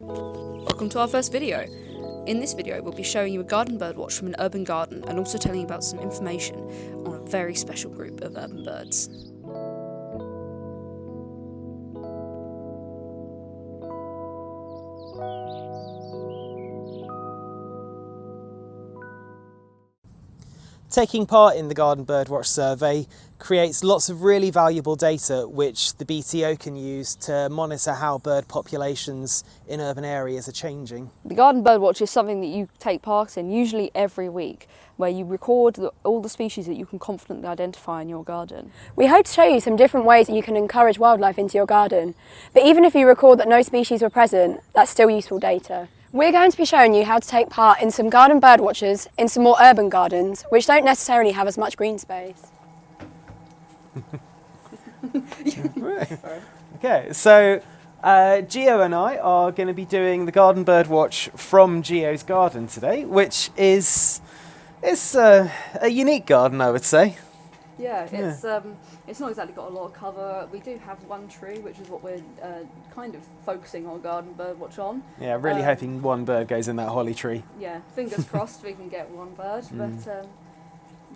Welcome to our first video. In this video we'll be showing you a garden bird watch from an urban garden and also telling you about some information on a very special group of urban birds. Taking part in the Garden BirdWatch survey creates lots of really valuable data which the BTO can use to monitor how bird populations in urban areas are changing. The Garden BirdWatch is something that you take part in usually every week, where you record all the species that you can confidently identify in your garden. We hope to show you some different ways that you can encourage wildlife into your garden. But even if you record that no species were present, that's still useful data. We're going to be showing you how to take part in some garden bird watches in some more urban gardens, which don't necessarily have as much green space. Right. Okay, so Geo and I are going to be doing the Garden BirdWatch from Geo's garden today, which is a unique garden, I would say. Yeah, it's not exactly got a lot of cover. We do have one tree, which is what we're kind of focusing our Garden BirdWatch on. Yeah, really hoping one bird goes in that holly tree. Yeah, fingers crossed we can get one bird, but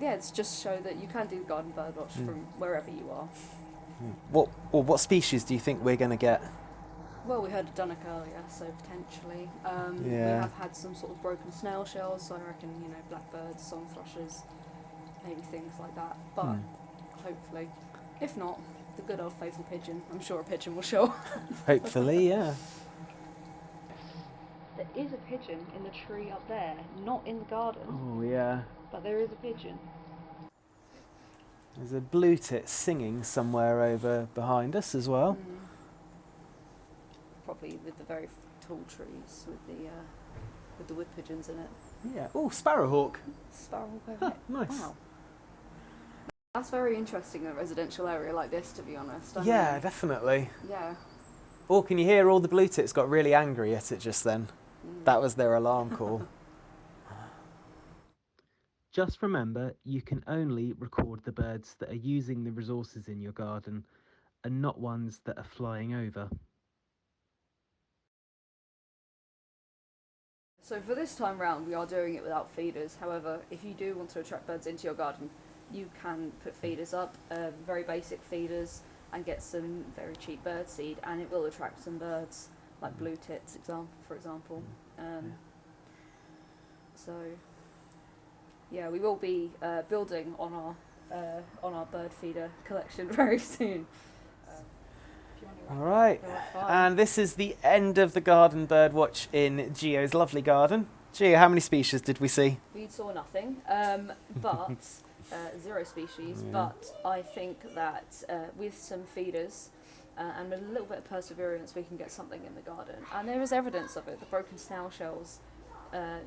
yeah, it's just show that you can do Garden BirdWatch from wherever you are. What species do you think we're going to get? Well, we heard of Dunnock earlier, so potentially. We Yeah. have had some sort of broken snail shells, so I reckon, blackbirds, song thrushes, maybe things like that, but hopefully. If not, the good old faithful pigeon. I'm sure a pigeon will show. Hopefully, yeah. There is a pigeon in the tree up there, not in the garden, Oh, yeah. but there is a pigeon. There's a blue tit singing somewhere over behind us as well. Probably with the very tall trees with the wood pigeons in it. Yeah. Oh, sparrowhawk. Sparrowhawk over Oh, there. nice. Wow. That's very interesting, a residential area like this, to be honest. I Yeah, mean, definitely. yeah. Oh, can you hear all the blue tits got really angry at it just then? That was their alarm call. Just remember, you can only record the birds that are using the resources in your garden and not ones that are flying over. So for this time round, we are doing it without feeders. However, if you do want to attract birds into your garden, you can put feeders up, very basic feeders, and get some very cheap bird seed, and it will attract some birds, like blue tits, for example. So, yeah, we will be building on our bird feeder collection very soon. All right, and this is the end of the Garden BirdWatch in Geo's lovely garden. Geo, how many species did we see? We saw nothing, but 0 species. Yeah. But I think that with some feeders and with a little bit of perseverance, we can get something in the garden. And there is evidence of it. The broken snail shells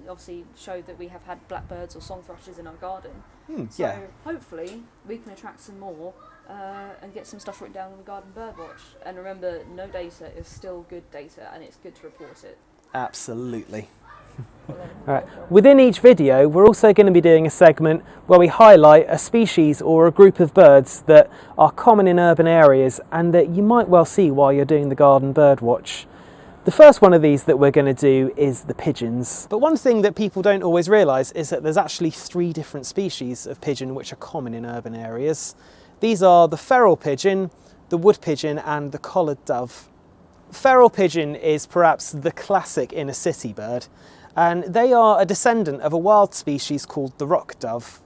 obviously showed that we have had blackbirds or song thrushes in our garden. So Yeah. hopefully we can attract some more and get some stuff written down on the Garden BirdWatch. And remember, no data is still good data, and it's good to report it. Absolutely. Right. Within each video, we're also going to be doing a segment where we highlight a species or a group of birds that are common in urban areas and that you might well see while you're doing the Garden BirdWatch. The first one of these that we're going to do is the pigeons. But one thing that people don't always realise is that there's actually 3 different species of pigeon which are common in urban areas. These are the feral pigeon, the wood pigeon and the collared dove. Feral pigeon is perhaps the classic inner city bird, and they are a descendant of a wild species called the rock dove.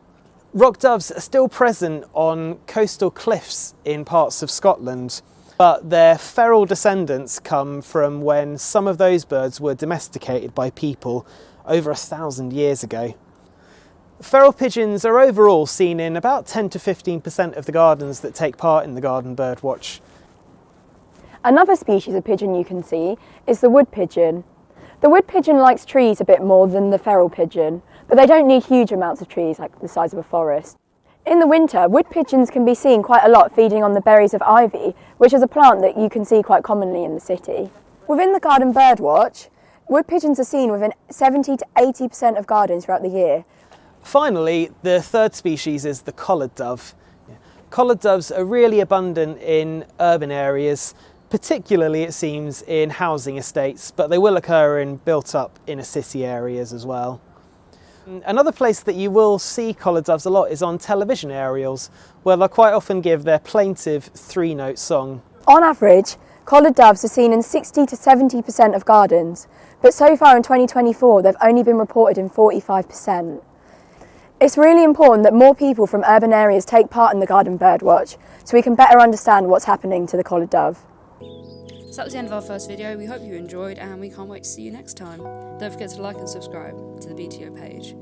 Rock doves are still present on coastal cliffs in parts of Scotland, but their feral descendants come from when some of those birds were domesticated by people over 1,000 years ago. Feral pigeons are overall seen in about 10 to 15% of the gardens that take part in the Garden BirdWatch. Another species of pigeon you can see is the wood pigeon. The wood pigeon likes trees a bit more than the feral pigeon, but they don't need huge amounts of trees like the size of a forest. In the winter, wood pigeons can be seen quite a lot feeding on the berries of ivy, which is a plant that you can see quite commonly in the city. Within the Garden BirdWatch, wood pigeons are seen within 70 to 80% of gardens throughout the year. Finally, the third species is the collared dove. Collared doves are really abundant in urban areas particularly it seems in housing estates, but they will occur in built up inner city areas as well. Another place that you will see collared doves a lot is on television aerials, where they'll quite often give their plaintive 3-note song. On average, collared doves are seen in 60 to 70% of gardens, but so far in 2024 they've only been reported in 45%. It's really important that more people from urban areas take part in the Garden Birdwatch so we can better understand what's happening to the collared dove. So that was the end of our first video. We hope you enjoyed and we can't wait to see you next time. Don't forget to like and subscribe to the BTO page.